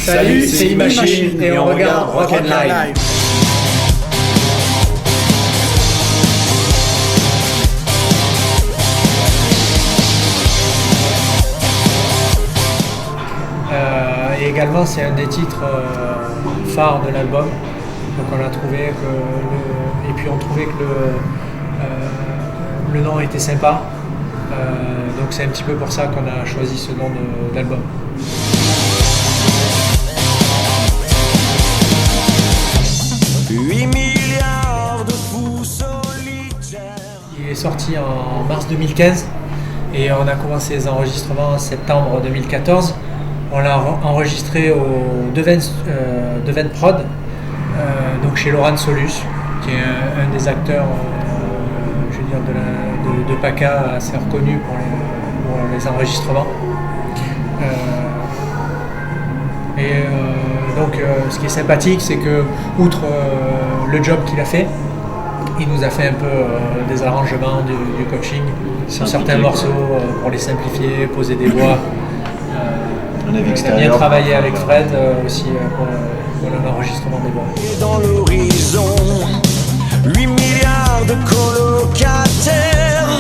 Salut, c'est Imagine et on regarde Rock'n'Live. Et également, c'est un des titres phares de l'album. Donc on a trouvé que et puis on trouvait que le nom était sympa. Donc c'est un petit peu pour ça qu'on a choisi ce nom d'album. Il est sorti en mars 2015 et on a commencé les enregistrements en septembre 2014. On l'a enregistré au Deven Prod, donc chez Laurent Solus, qui est un des acteurs je veux dire de PACA assez reconnu pour les enregistrements. Donc ce qui est sympathique, c'est que outre le job qu'il a fait, il nous a fait un peu des arrangements, du coaching sur certains morceaux pour les simplifier, poser des voix. On a bien travaillé avec Fred aussi pour l'enregistrement des voix. Dans l'horizon, 8 milliards de colocataires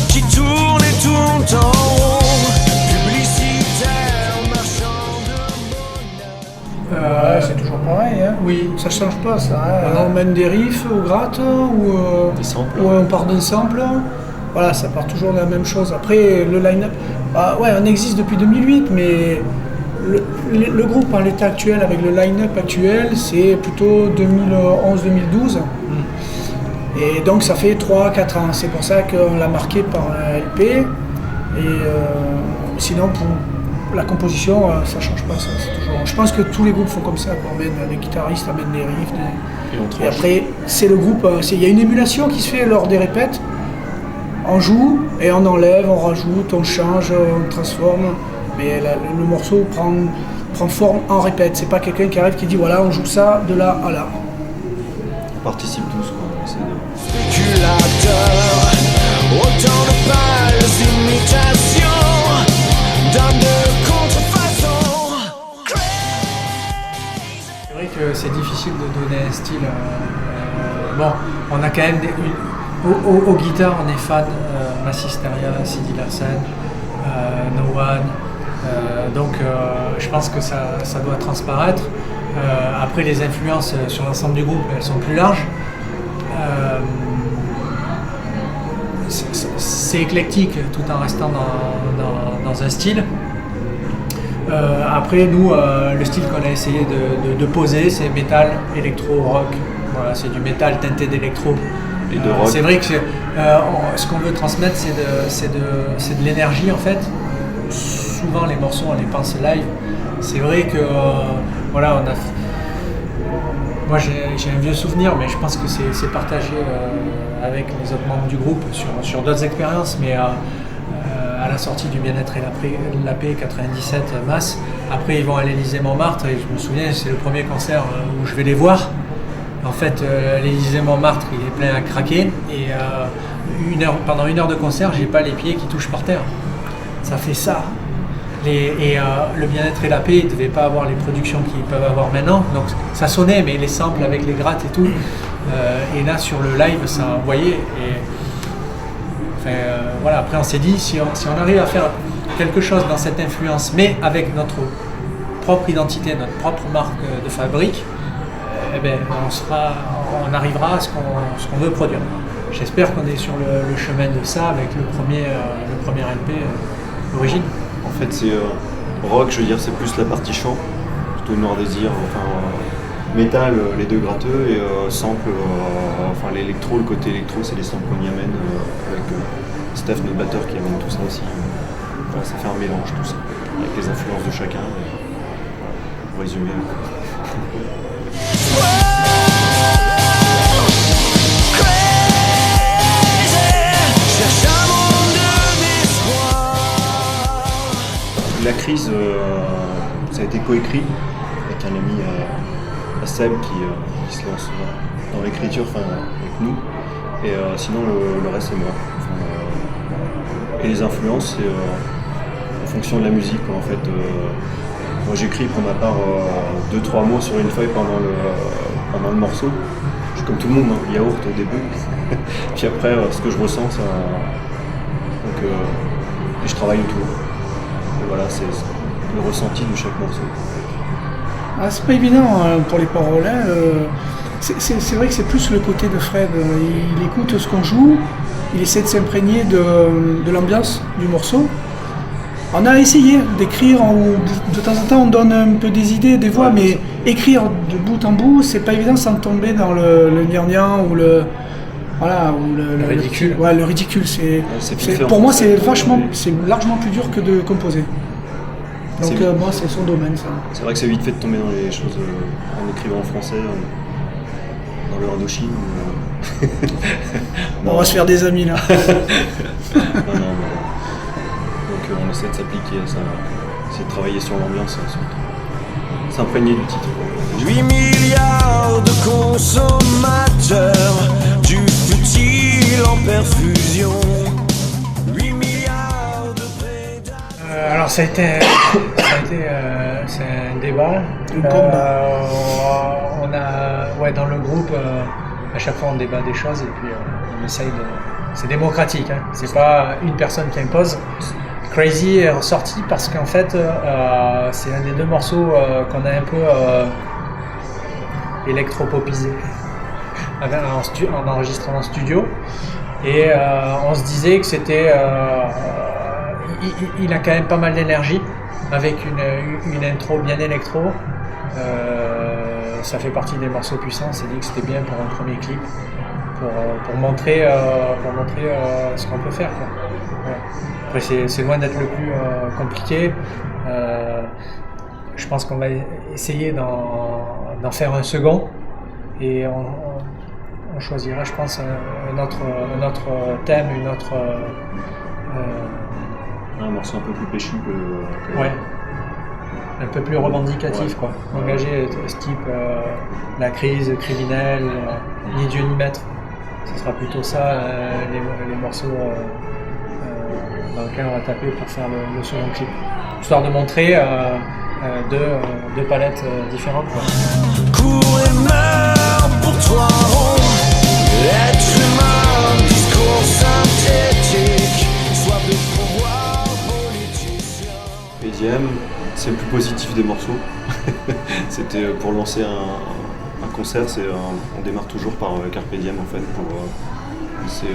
qui tournent et tournent en rond, publicitaires, marchands de bonheur. C'est toujours pareil, hein. Oui. Ça change pas ça. Hein. On mène des riffs au gratte ou on part d'un sample. Voilà, ça part toujours de la même chose. Après, le line-up, on existe depuis 2008, mais le groupe en l'état actuel, avec le line-up actuel, c'est plutôt 2011-2012. Et donc ça fait 3-4 ans. C'est pour ça qu'on l'a marqué par un LP. Et sinon, pour la composition, ça change pas. Ça, c'est toujours... Je pense que tous les groupes font comme ça. Les guitaristes amènent des riffs. Et après, c'est le groupe. Il y a une émulation qui se fait lors des répètes. On joue et on enlève, on rajoute, on change, on transforme. Mais le morceau prend forme en répète. C'est pas quelqu'un qui arrive qui dit voilà, on joue ça de là à là. On participe tous, quoi. Spéculateurs, autant de pâles imitations, d'âmes de contrefaçon. C'est vrai que c'est difficile de donner un style. Bon, on a quand même aux guitares, on est fan Massisteria, Sidi Larsen, No One. Donc je pense que ça doit transparaître. Après, les influences sur l'ensemble du groupe, elles sont plus larges. C'est éclectique tout en restant dans un style. Après, nous, le style qu'on a essayé de poser, c'est métal, électro, rock. Voilà, c'est du métal teinté d'électro. Et de rock. C'est vrai que ce qu'on veut transmettre, c'est de l'énergie en fait. Souvent, les morceaux, on les pense live. C'est vrai que voilà, moi j'ai un vieux souvenir, mais je pense que c'est partagé avec les autres membres du groupe sur d'autres expériences. Mais à la sortie du Bien-être et la paix 97 Masse, après ils vont à l'Élysée-Montmartre et je me souviens, c'est le premier concert où je vais les voir. En fait, l'Élysée-Montmartre, il est plein à craquer et pendant 1 heure de concert, j'ai pas les pieds qui touchent par terre. Ça fait ça. Le Bien-être et la paix, ils ne devaient pas avoir les productions qu'ils peuvent avoir maintenant. Donc ça sonnait, mais les samples avec les grattes et tout. Et là, sur le live, ça envoyait. Voilà. Après, on s'est dit, si on arrive à faire quelque chose dans cette influence, mais avec notre propre identité, notre propre marque de fabrique, on arrivera à ce qu'on veut produire. J'espère qu'on est sur le chemin de ça avec le premier LP Origine. En fait, c'est rock, je veux dire, c'est plus la partie chant, plutôt Noir Désir, métal, les deux gratteux, et sample, l'électro, le côté électro, c'est les samples qu'on y amène avec Steph, notre batteur, qui amène tout ça aussi. Voilà, ça fait un mélange tout ça, avec les influences de chacun, pour résumer. La crise, ça a été coécrit avec un ami à Seb qui se lance dans l'écriture avec nous. Et sinon le reste c'est moi. Et les influences c'est en fonction de la musique en fait. Moi j'écris pour ma part 2-3 mots sur une feuille pendant le morceau. Je suis comme tout le monde, hein, yaourt au début. Puis après, ce que je ressens, ça. Donc, et je travaille autour. Et voilà, c'est le ressenti de chaque morceau. Ah, c'est pas évident hein, pour les paroles. Hein, c'est vrai que c'est plus le côté de Fred. Il écoute ce qu'on joue, il essaie de s'imprégner de l'ambiance du morceau. On a essayé d'écrire, de temps en temps on donne un peu des idées, des voix, mais écrire de bout en bout, c'est pas évident sans tomber dans le gnangnan ou le ridicule. Le ridicule, pour moi c'est largement plus dur que de composer. Donc moi c'est son domaine ça. C'est vrai que c'est vite fait de tomber dans les choses en écrivant en français, dans le Indochine. On va se faire des amis là. non. Donc on essaie de s'appliquer à ça, essayer de travailler sur l'ambiance, s'imprégner du titre. 8 milliards de consommateurs, du futile en perfusion. 8 milliards de prédateurs. Alors ça a été c'est un débat. On a dans le groupe à chaque fois on débat des choses et puis on essaye de. C'est démocratique, hein. C'est pas une personne qui impose. Crazy est ressorti parce qu'en fait c'est un des deux morceaux qu'on a un peu électropopisé en enregistrant en studio et on se disait que c'était il a quand même pas mal d'énergie avec une intro bien électro, ça fait partie des morceaux puissants. On s'est dit que c'était bien pour un premier clip pour montrer ce qu'on peut faire quoi. Ouais. Après c'est loin d'être le plus compliqué. Je pense qu'on va essayer d'en faire un second et on choisira je pense un autre thème, un morceau un peu plus péchu que ouais, un peu plus revendicatif quoi. Engager ce type la crise criminelle, ni Dieu ni maître. Ce sera plutôt ça les morceaux dans lesquels on va taper pour faire le second clip, histoire de montrer deux palettes différentes quoi. Cours et meurs pour toi, être humain, discours synthétique, soif de pouvoir politicien. PDM, c'est le plus positif des morceaux. C'était pour lancer un concert, on démarre toujours par Carpe Diem en fait, c'est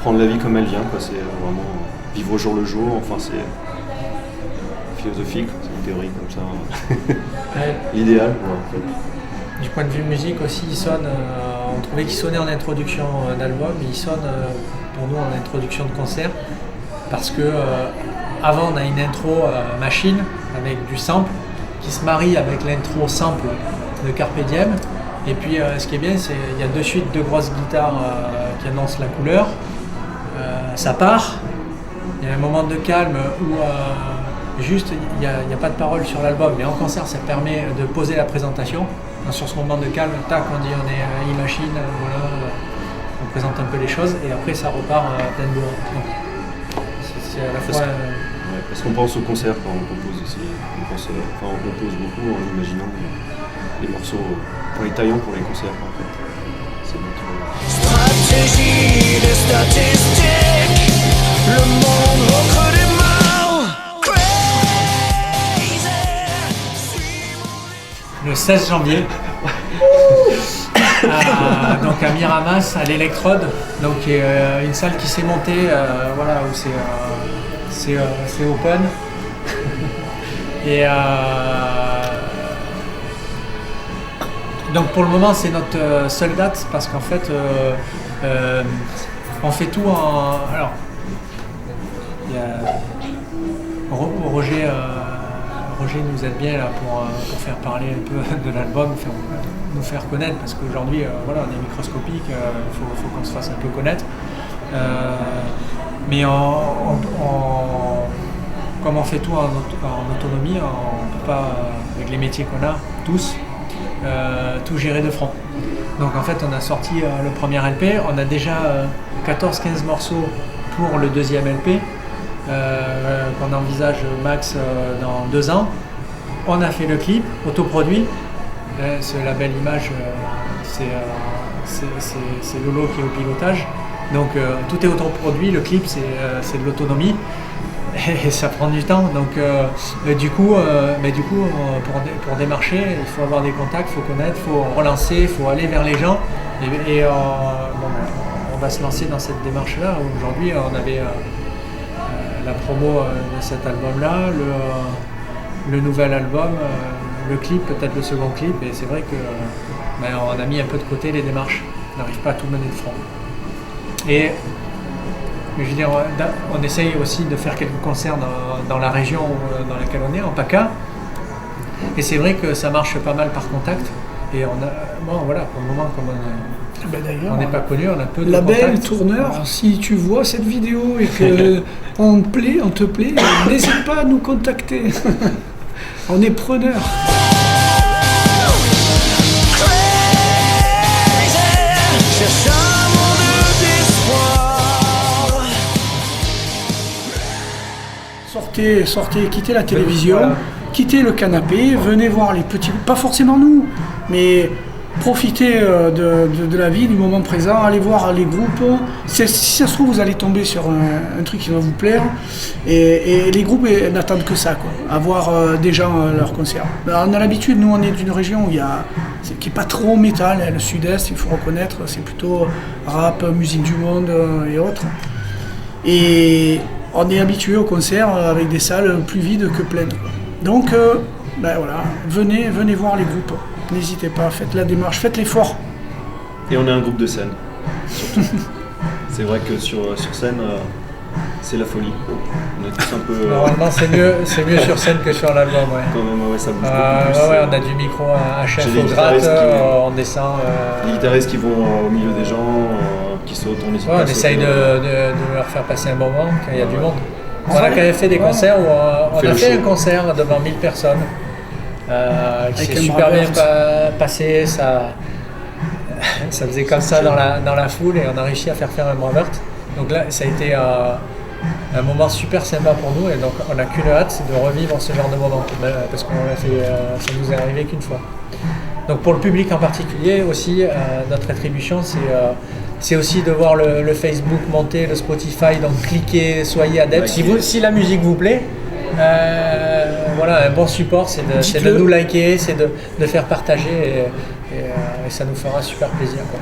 prendre la vie comme elle vient, quoi. C'est vraiment vivre au jour le jour, enfin c'est philosophique, c'est une théorie comme ça. Ouais. L'idéal quoi, en fait. Du point de vue musique aussi, il sonne, on trouvait qu'il sonnait en introduction d'album, mais il sonne pour nous en introduction de concert, parce que avant on a une intro machine avec du sample qui se marie avec l'intro sample de Carpe Diem, et puis ce qui est bien c'est qu'il y a de suite deux grosses guitares qui annoncent la couleur, ça part, il y a un moment de calme où juste il n'y a pas de parole sur l'album, mais en concert ça permet de poser la présentation. Sur ce moment de calme, tac, on dit on est e-machine, voilà, on présente un peu les choses et après ça repart plein de bourre. C'est à la fois. Parce qu'on pense au concert quand on compose aussi. On compose beaucoup en imaginant les morceaux, en les taillant pour les concerts en fait. C'est notre. Stratégie des statistiques, le monde au creux des mains. Crazy. Le 16 janvier, donc à Miramas, à l'Electrode, donc une salle qui s'est montée, voilà, où c'est open. Et donc pour le moment c'est notre seule date parce qu'en fait on fait tout en. Alors il y a Roger nous aide bien là pour faire parler un peu de l'album, nous faire connaître parce qu'aujourd'hui voilà, on est microscopique, faut qu'on se fasse un peu connaître. Mais comme on fait tout en autonomie, on ne peut pas, avec les métiers qu'on a tous, tout gérer de front. Donc en fait on a sorti le premier LP, on a déjà 14-15 morceaux pour le deuxième LP qu'on envisage max dans 2 ans. on a fait le clip, autoproduit. Ce label Image, c'est Lolo qui est au pilotage. Donc tout est autoproduit, le clip c'est de l'autonomie et ça prend du temps. Donc du coup, pour démarcher, il faut avoir des contacts, il faut connaître, il faut relancer, il faut aller vers les gens. On va se lancer dans cette démarche-là. Aujourd'hui, on avait la promo de cet album-là, le nouvel album, le clip, peut-être le second clip. Et c'est vrai que on a mis un peu de côté les démarches. On n'arrive pas à tout mener de front. Et je veux dire, on essaye aussi de faire quelques concerts dans la région dans laquelle on est, en PACA. Et c'est vrai que ça marche pas mal par contact. Et pour le moment, comme on n'est pas connu, on a peu de label contacts. Tourneur, voilà. Si tu vois cette vidéo et que on te plaît, n'hésite pas à nous contacter. On est preneurs. Sortez, quittez la télévision, voilà. Quittez le canapé, venez voir les petits, pas forcément nous, mais profitez de la vie, du moment présent, allez voir les groupes. Si ça se trouve, vous allez tomber sur un truc qui va vous plaire. Et les groupes n'attendent que ça, quoi, à voir des gens à leur concert. On a l'habitude, nous on est d'une région où qui n'est pas trop métal, le sud-est, il faut reconnaître, c'est plutôt rap, musique du monde et autres. Et on est habitué au concert avec des salles plus vides que pleines. Donc, voilà, venez voir les groupes. N'hésitez pas, faites la démarche, faites l'effort. Et on est un groupe de scène, surtout. C'est vrai que sur scène, c'est la folie. On est tous un peu... Normalement, c'est mieux sur scène que sur l'album, ouais. Quand même, ouais, ça bouge beaucoup plus. Ouais, on a du micro à chef au gratte, on descend... Les guitaristes qui vont au milieu des gens, qui sautent, on essaye de leur faire passer un moment quand il y a du monde. On a quand même fait des concerts où on a fait un concert devant 1000 personnes qui s'est super bien passé, ça faisait comme ça dans la foule et on a réussi à faire un Bravert. Donc là, ça a été un moment super sympa pour nous et donc on n'a qu'une hâte de revivre ce genre de moment parce qu'on l'a fait, ça nous est arrivé qu'une fois. Donc pour le public en particulier aussi, notre attribution c'est aussi de voir le Facebook monter, le Spotify, donc cliquez, soyez adeptes. Si la musique vous plaît, un bon support, c'est de nous liker, c'est de faire partager et ça nous fera super plaisir, quoi.